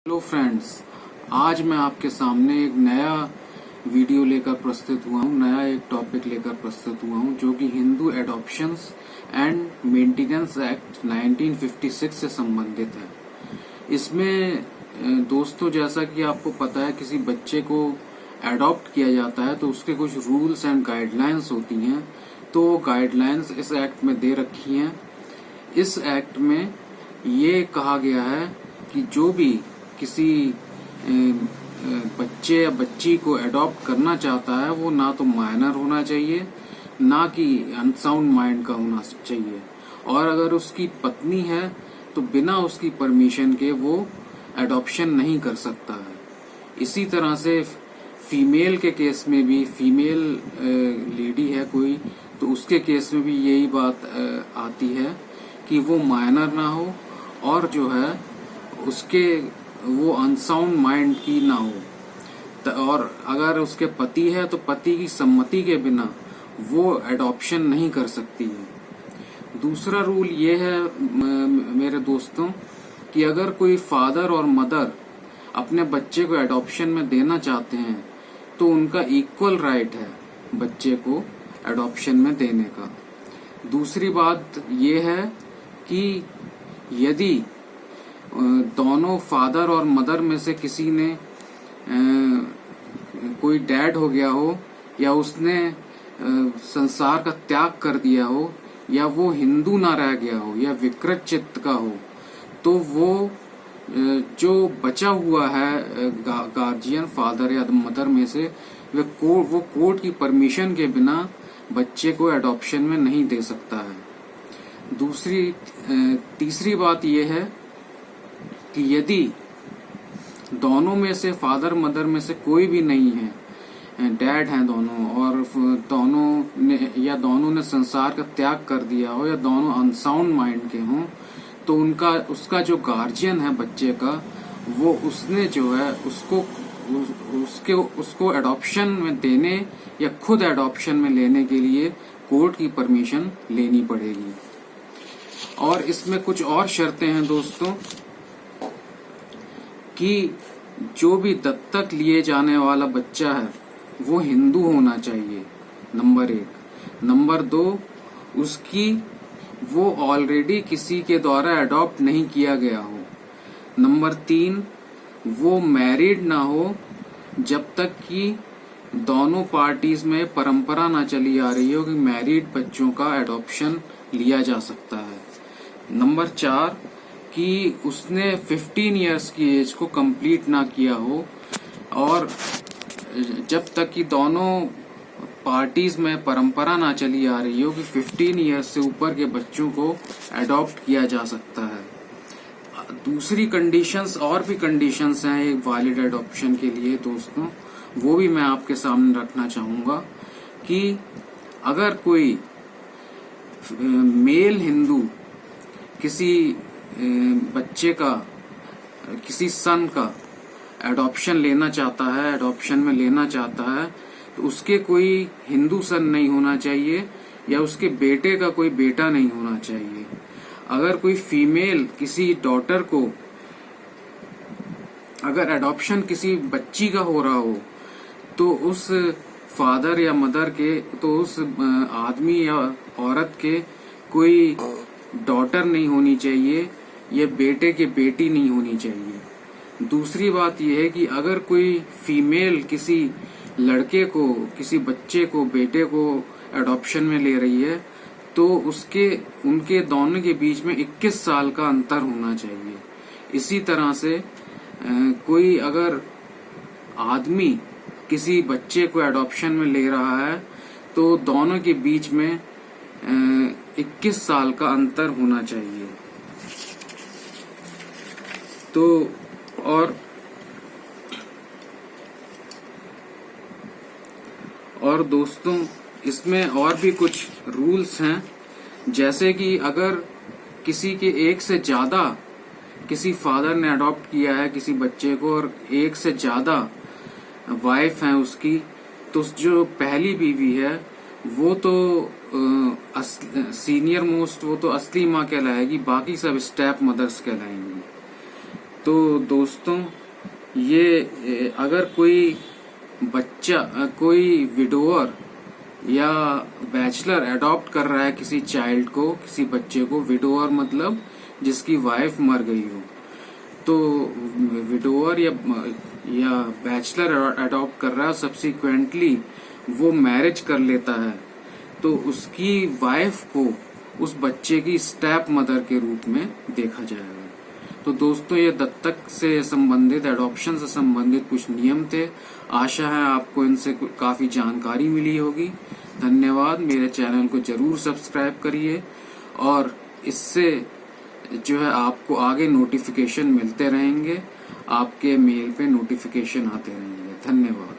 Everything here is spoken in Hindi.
हेलो फ्रेंड्स, आज मैं आपके सामने एक नया वीडियो लेकर प्रस्तुत हुआ हूँ। नया एक टॉपिक लेकर प्रस्तुत हुआ हूँ जो कि हिंदू एडॉप्शंस एंड मेंटेनेंस एक्ट 1956 से संबंधित है। इसमें दोस्तों, जैसा कि आपको पता है, किसी बच्चे को एडॉप्ट किया जाता है तो उसके कुछ रूल्स एंड गाइडलाइंस होती हैं। तो वो गाइडलाइंस इस एक्ट में दे रखी हैं। इस एक्ट में ये कहा गया है कि जो भी किसी बच्चे या बच्ची को एडॉप्ट करना चाहता है वो ना तो माइनर होना चाहिए, ना कि अनसाउंड माइंड का होना चाहिए, और अगर उसकी पत्नी है तो बिना उसकी परमिशन के वो एडॉप्शन नहीं कर सकता है। इसी तरह से फीमेल के केस में भी, फीमेल लेडी है कोई, तो उसके केस में भी यही बात आती है कि वो माइनर ना हो और जो है उसके वो अनसाउंड माइंड की ना हो। और अगर उसके पति है तो पति की सम्मति के बिना वो एडॉप्शन नहीं कर सकती है। दूसरा रूल ये है मेरे दोस्तों कि अगर कोई फादर और मदर अपने बच्चे को एडॉप्शन में देना चाहते हैं तो उनका इक्वल राइट है बच्चे को एडॉप्शन में देने का। दूसरी बात ये है कि यदि दोनों फादर और मदर में से किसी ने कोई डेड हो गया हो, या उसने संसार का त्याग कर दिया हो, या वो हिंदू ना रह गया हो, या विकृत चित्त का हो, तो वो जो बचा हुआ है गार्जियन फादर या मदर में से वो कोर्ट की परमिशन के बिना बच्चे को एडॉप्शन में नहीं दे सकता है। तीसरी बात यह है कि यदि दोनों में से, फादर मदर में से कोई भी नहीं है, डैड हैं दोनों, और दोनों ने संसार का त्याग कर दिया हो, या दोनों अनसाउंड माइंड के हों, तो उसका जो गार्जियन है बच्चे का, वो उसने जो है उसको एडॉप्शन में देने या खुद एडॉप्शन में लेने के लिए कोर्ट की परमिशन लेनी पड़ेगी। और इसमें कुछ और शर्तें हैं दोस्तों कि जो भी दत्तक लिए जाने वाला बच्चा है वो हिंदू होना चाहिए, नंबर 1। नंबर 2, उसकी वो ऑलरेडी किसी के द्वारा अडॉप्ट नहीं किया गया हो। नंबर 3, वो मैरिड ना हो जब तक कि दोनों पार्टीज में परंपरा ना चली आ रही हो कि मैरिड बच्चों का एडॉप्शन लिया जा सकता है। नंबर 4, कि उसने 15 इयर्स की एज को कंप्लीट ना किया हो, और जब तक कि दोनों पार्टीज में परंपरा ना चली आ रही हो कि 15 इयर्स से ऊपर के बच्चों को एडॉप्ट किया जा सकता है। दूसरी कंडीशंस, और भी कंडीशंस हैं एक वैलिड एडॉप्शन के लिए दोस्तों, वो भी मैं आपके सामने रखना चाहूंगा कि अगर कोई मेल हिंदू किसी बच्चे का, किसी सन का एडॉप्शन लेना चाहता है, एडॉप्शन में लेना चाहता है, तो उसके कोई हिंदू सन नहीं होना चाहिए, या उसके बेटे का कोई बेटा नहीं होना चाहिए। अगर कोई फीमेल किसी डॉटर को, अगर एडॉप्शन किसी बच्ची का हो रहा हो, तो उस फादर या मदर के, तो उस आदमी या औरत के कोई डॉटर नहीं होनी चाहिए, ये बेटे के बेटी नहीं होनी चाहिए। दूसरी बात यह है कि अगर कोई फीमेल किसी लड़के को, किसी बच्चे को, बेटे को एडॉप्शन में ले रही है, तो उनके दोनों के बीच में 21 साल का अंतर होना चाहिए। इसी तरह से कोई अगर आदमी किसी बच्चे को एडॉप्शन में ले रहा है तो दोनों के बीच में 21 साल का अंतर होना चाहिए। तो और दोस्तों, इसमें और भी कुछ रूल्स हैं, जैसे कि अगर किसी के एक से ज्यादा, किसी फादर ने अडॉप्ट किया है किसी बच्चे को और एक से ज्यादा वाइफ है उसकी, तो जो पहली बीवी है वो तो सीनियर मोस्ट, वो तो असली माँ कहलाएगी, बाकी सब स्टेप मदर्स कहलाएंगी। तो दोस्तों ये अगर कोई बच्चा कोई विडोअर या बैचलर अडॉप्ट कर रहा है किसी चाइल्ड को, किसी बच्चे को, विडोअर मतलब जिसकी वाइफ मर गई हो, तो विडोअर या बैचलर अडॉप्ट कर रहा है, सब्सिक्वेंटली वो मैरिज कर लेता है, तो उसकी वाइफ को उस बच्चे की स्टेप मदर के रूप में देखा जाएगा। तो दोस्तों ये दत्तक से संबंधित, एडॉप्शन से संबंधित कुछ नियम थे। आशा है आपको इनसे काफी जानकारी मिली होगी। धन्यवाद। मेरे चैनल को जरूर सब्सक्राइब करिए और इससे जो है आपको आगे नोटिफिकेशन मिलते रहेंगे, आपके मेल पे नोटिफिकेशन आते रहेंगे। धन्यवाद।